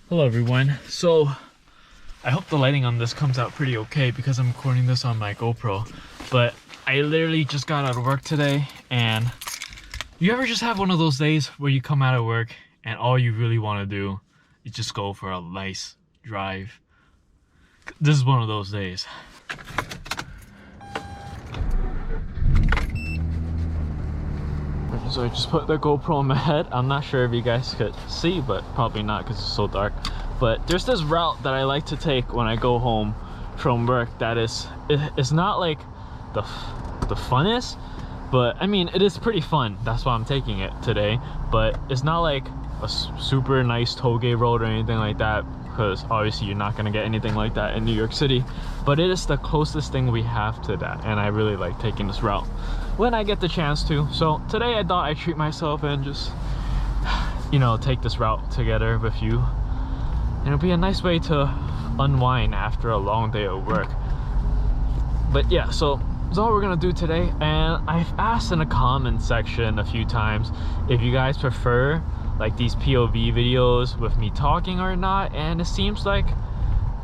Hello everyone. So I hope the lighting on this comes out pretty okay because I'm recording this on my GoPro. But I literally just got out of work today, and you ever just have one of those days where you come out of work and all you really want to do is just go for a nice drive? This is one of those days. So I just put the GoPro on my head. I'm not sure if you guys could see, but probably not because it's so dark. But there's this route that I like to take when I go home from work that it's not like the funnest, but I mean it is pretty fun. That's why I'm taking it today. But it's not like a super nice touge road or anything like that, because obviously you're not gonna get anything like that in New York City. But it is the closest thing we have to that, and I really like taking this route when I get the chance to. So today I thought I'd treat myself and just, you know, take this route together with you. And it'll be a nice way to unwind after a long day of work. But yeah, so that's all we're gonna do today. And I've asked in the comment section a few times if you guys prefer like these POV videos with me talking or not, and it seems like,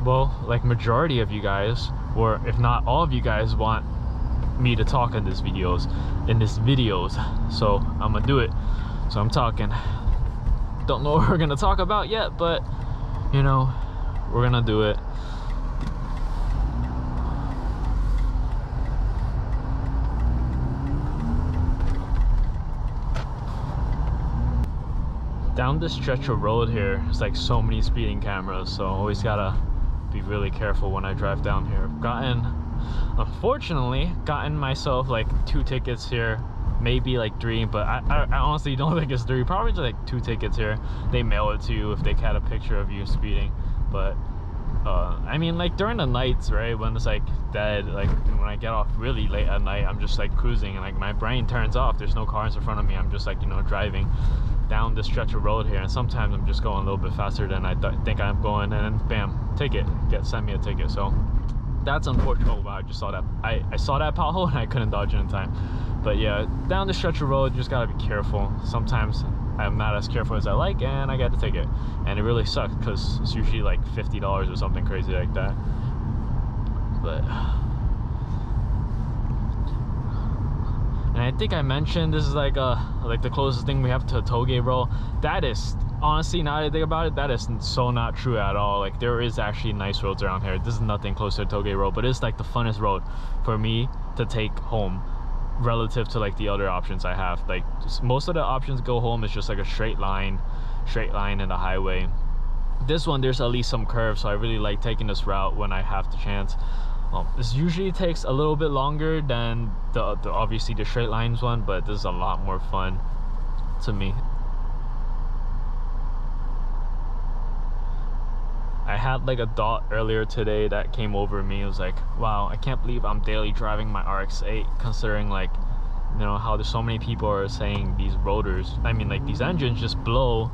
well, like majority of you guys, or if not all of you guys, want me to talk in this videos. So I'm gonna do it. So I'm talking. Don't know what we're gonna talk about yet, but you know, we're gonna do it. Down this stretch of road here, there's like so many speeding cameras, so always gotta be really careful when I drive down here. Unfortunately, gotten myself like 2 tickets here, maybe like 3, but I honestly don't think it's 3, probably just like 2 tickets here. They mail it to you if they had a picture of you speeding. But I mean, like during the nights, right, when it's like dead, like when I get off really late at night, I'm just like cruising and like my brain turns off, there's no cars in front of me, I'm just like, you know, driving down this stretch of road here, and sometimes I'm just going a little bit faster than I think I'm going, and then bam, ticket, send me a ticket. So that's unfortunate. Oh wow, I just saw that. I saw that pothole and I couldn't dodge it in time. But yeah, down the stretch of road, just gotta be careful. Sometimes I'm not as careful as I like, and I get the ticket, and it really sucks because it's usually like $50 or something crazy like that. But and I think I mentioned this is like the closest thing we have to a touge road. That is honestly, now that I think about it, that is so not true at all. Like there is actually nice roads around here. This is nothing close to a touge road, but it's like the funnest road for me to take home relative to like the other options I have. Like most of the options go home is just like a straight line in the highway. This one, there's at least some curves, so I really like taking this route when I have the chance. This usually takes a little bit longer than the obviously the straight lines one, but this is a lot more fun to me. I had like a thought earlier today that came over me. It was like, wow, I can't believe I'm daily driving my Rx8, considering like, you know, how there's so many people are saying these rotors, I mean like these engines just blow.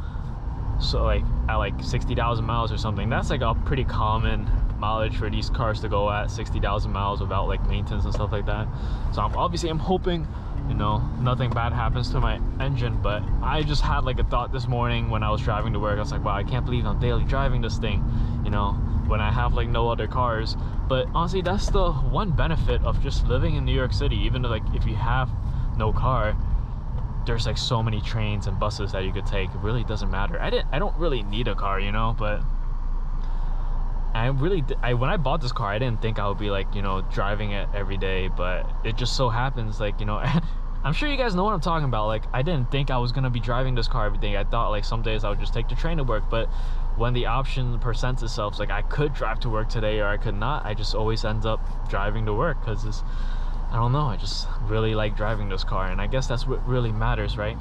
So like at like 60,000 miles or something, that's like a pretty common mileage for these cars to go at, 60,000 miles without like maintenance and stuff like that. So I'm hoping, you know, nothing bad happens to my engine. But I just had like a thought this morning when I was driving to work. I was like, wow, I can't believe I'm daily driving this thing, you know, when I have like no other cars. But honestly, that's the one benefit of just living in New York City. Even though like if you have no car, there's like so many trains and buses that you could take. It really doesn't matter. I don't really need a car, you know, but when I bought this car, I didn't think I would be like, you know, driving it every day. But it just so happens, like, you know, I'm sure you guys know what I'm talking about. Like, I didn't think I was gonna be driving this car every day. I thought like some days I would just take the train to work, but when the option presents itself, like I could drive to work today or I could not, I just always end up driving to work because it's, I don't know, I just really like driving this car. And I guess that's what really matters, right?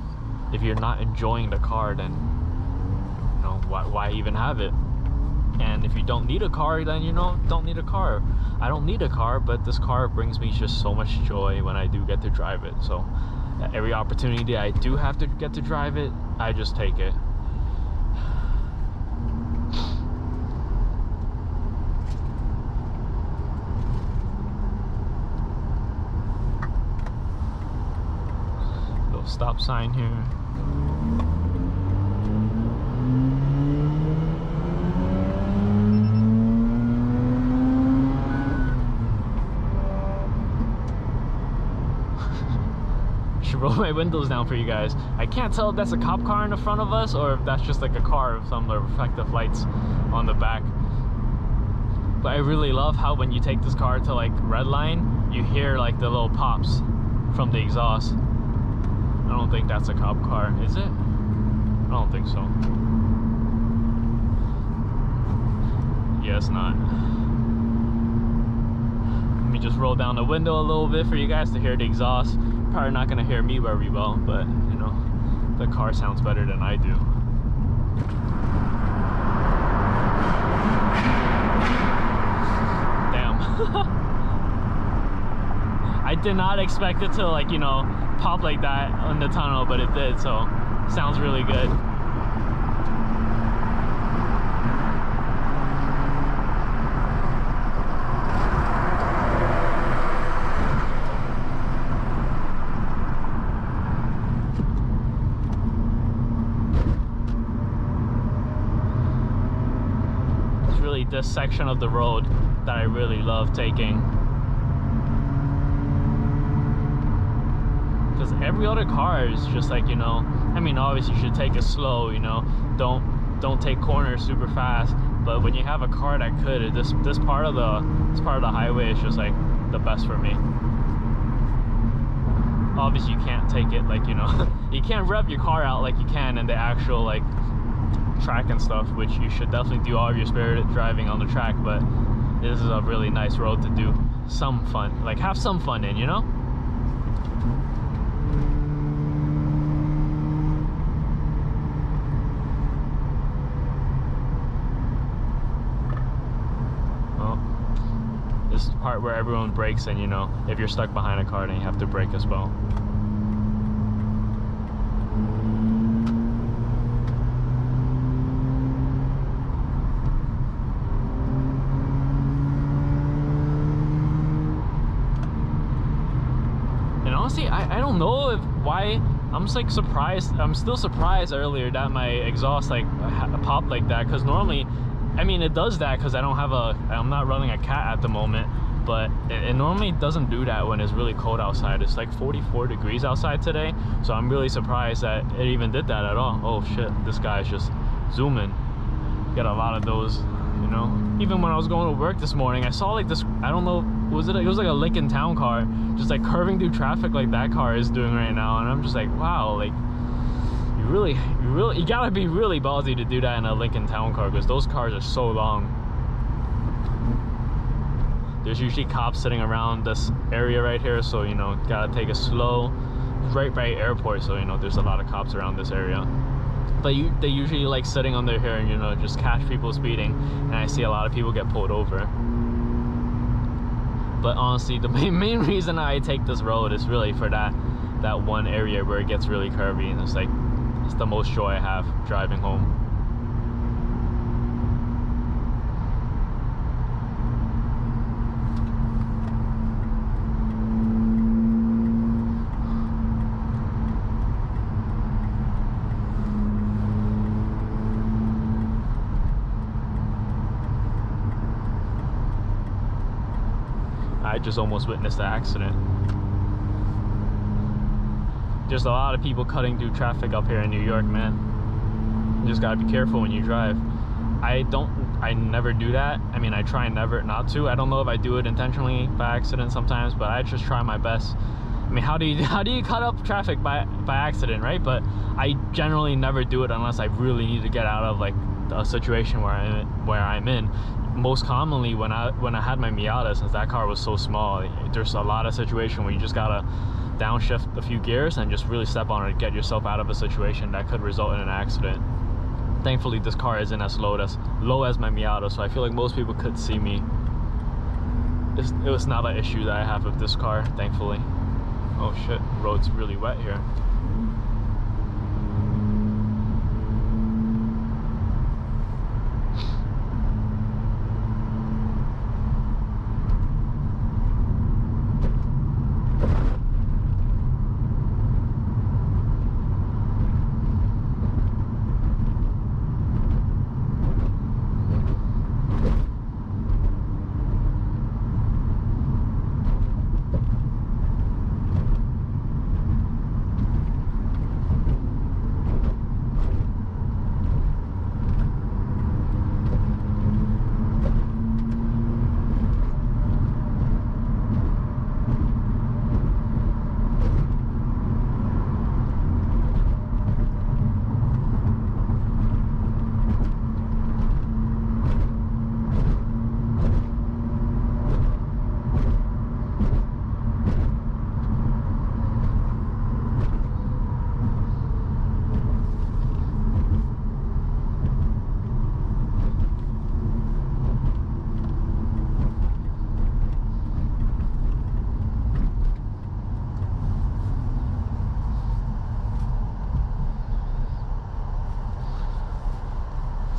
If you're not enjoying the car, then, you know, why even have it? And if you don't need a car, then, you know, don't need a car. I don't need a car, but this car brings me just so much joy when I do get to drive it. So every opportunity I do have to get to drive it, I just take it. stop sign here. Should roll my windows down for you guys. I can't tell if that's a cop car in the front of us or if that's just like a car with some reflective lights on the back. But I really love how when you take this car to like red line, you hear like the little pops from the exhaust. I don't think that's a cop car, is it? I don't think so. Yeah, it's not. Let me just roll down the window a little bit for you guys to hear the exhaust. Probably not gonna hear me very well, but you know, the car sounds better than I do. I did not expect it to, like, you know, pop like that in the tunnel, but it did, so sounds really good. It's really this section of the road that I really love taking. Because every other car is just like, you know, I mean, obviously you should take it slow, you know, don't take corners super fast, but when you have a car that could, this part of the highway is just like the best for me. Obviously you can't take it like, you know, you can't rev your car out like you can in the actual like track and stuff, which you should definitely do all of your spirited driving on the track, but this is a really nice road to do some fun, like have some fun in, you know? This is the part where everyone brakes, and you know, if you're stuck behind a car, then you have to brake as well. And honestly, I don't know why I'm just like surprised. I'm still surprised earlier that my exhaust like popped like that, because normally, I mean, it does that because I'm not running a cat at the moment, but it normally doesn't do that when it's really cold outside. It's like 44 degrees outside today, so I'm really surprised that it even did that at all. Oh shit, this guy's just zooming. Got a lot of those, you know. Even when I was going to work this morning, I saw like this, I don't know, it was like a Lincoln Town car, just like curving through traffic like that car is doing right now, and I'm just like, wow, like, you gotta be really ballsy to do that in a Lincoln Town car, because those cars are so long. There's usually cops sitting around this area right here, so you know, gotta take it slow. It's right by airport, so you know, there's a lot of cops around this area. But they usually like sitting under here and, you know, just catch people speeding, and I see a lot of people get pulled over. But honestly, the main reason I take this road is really for that one area where it gets really curvy, and it's like, it's the most joy I have driving home. I just almost witnessed an accident. There's a lot of people cutting through traffic up here in New York, man. You just gotta be careful when you drive. I never do that. I mean, I try never not to. I don't know if I do it intentionally by accident sometimes, but I just try my best. I mean, how do you cut up traffic by accident, right? But I generally never do it unless I really need to get out of like a situation where I'm in. Most commonly when I had my Miata, since that car was so small, there's a lot of situations where you just gotta downshift a few gears and just really step on it to get yourself out of a situation that could result in an accident. Thankfully, this car isn't as low as my Miata, so I feel like most people could see me. It was not an issue that I have with this car, thankfully. Oh shit, the road's really wet here.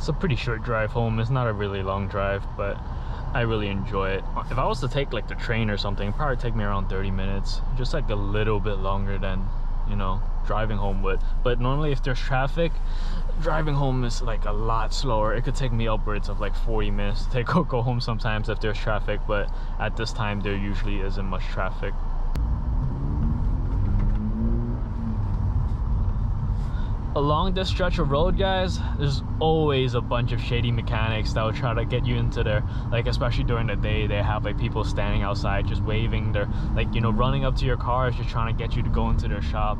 a pretty short drive home. It's not a really long drive, but I really enjoy it. If I was to take like the train or something, it'd probably take me around 30 minutes, just like a little bit longer than, you know, driving home would. But normally if there's traffic, driving home is like a lot slower. It could take me upwards of like 40 minutes to go home sometimes if there's traffic, but at this time there usually isn't much traffic. Along this stretch of road, guys, there's always a bunch of shady mechanics that will try to get you into their, like, especially during the day, they have like people standing outside just waving their, like, you know, running up to your cars just trying to get you to go into their shop.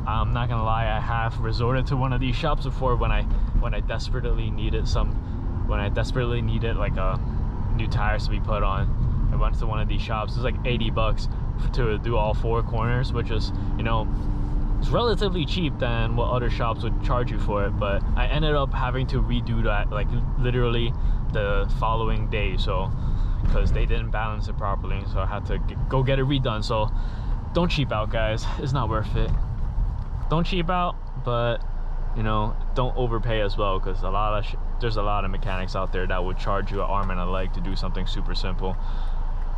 I'm not gonna lie, I have resorted to one of these shops before when I desperately needed like a new tires to be put on. I went to one of these shops. It was like 80 bucks to do all 4 corners, which is, you know, it's relatively cheap than what other shops would charge you for it, but I ended up having to redo that like literally the following day, so because they didn't balance it properly, so I had to go get it redone. So don't cheap out, guys. It's not worth it. Don't cheap out, but you know, don't overpay as well, because there's a lot of mechanics out there that would charge you an arm and a leg to do something super simple.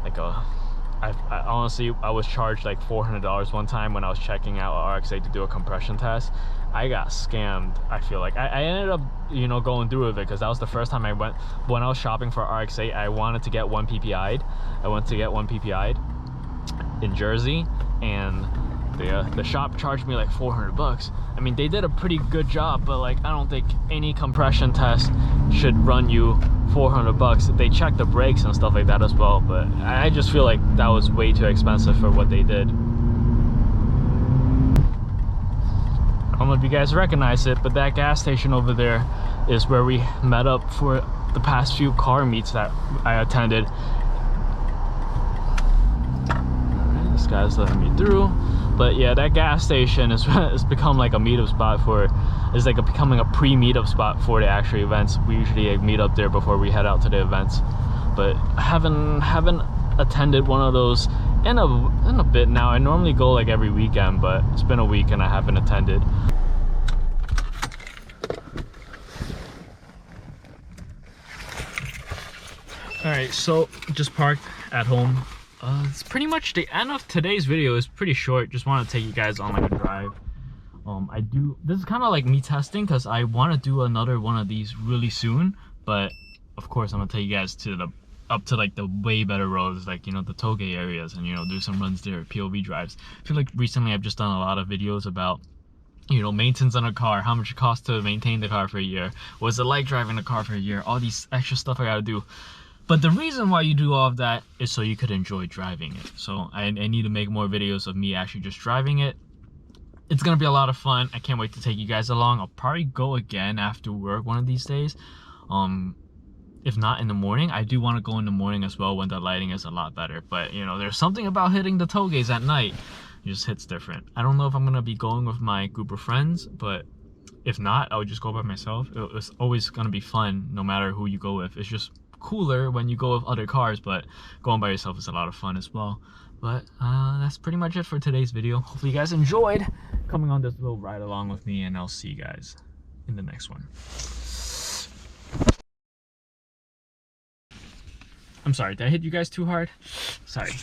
Like I honestly, I was charged like $400 one time when I was checking out a Rx8 to do a compression test. I got scammed. I feel like I ended up, you know, going through with it, because that was the first time I went. When I was shopping for Rx8, I wanted to get one PPI'd. I went to get one PPI'd in Jersey, and the shop charged me like 400 bucks. I mean, they did a pretty good job, but like, I don't think any compression test should run you 400 bucks. They check the brakes and stuff like that as well, but I just feel like that was way too expensive for what they did. I don't know if you guys recognize it, but that gas station over there is where we met up for the past few car meets that I attended. Alright, this guy's letting me through. But yeah, that gas station is become like a meetup spot for, is like becoming a pre-meetup spot for the actual events. We usually meet up there before we head out to the events. But I haven't attended one of those in a bit now. I normally go like every weekend, but it's been a week and I haven't attended. Alright, so just parked at home. It's pretty much the end of today's video. Is pretty short. Just want to take you guys on like a drive. This is kind of like me testing, because I want to do another one of these really soon, but of course I'm gonna take you guys to up to like the way better roads, like, you know, the touge areas, and, you know, do some runs there, POV drives. I feel like recently I've just done a lot of videos about, you know, maintenance on a car, how much it costs to maintain the car for a year, what's it like driving the car for a year, all these extra stuff I gotta do. But the reason why you do all of that is so you could enjoy driving it. So I need to make more videos of me actually just driving it. It's gonna be a lot of fun. I can't wait to take you guys along. I'll probably go again after work one of these days. If not in the morning. I do want to go in the morning as well when the lighting is a lot better. But, you know, there's something about hitting the touges at night. It just hits different. I don't know if I'm gonna be going with my group of friends, but if not, I would just go by myself. It's always gonna be fun no matter who you go with. It's just cooler when you go with other cars, but going by yourself is a lot of fun as well. But that's pretty much it for today's video. Hopefully you guys enjoyed coming on this little ride along with me, and I'll see you guys in the next one. I'm sorry, did I hit you guys too hard? Sorry.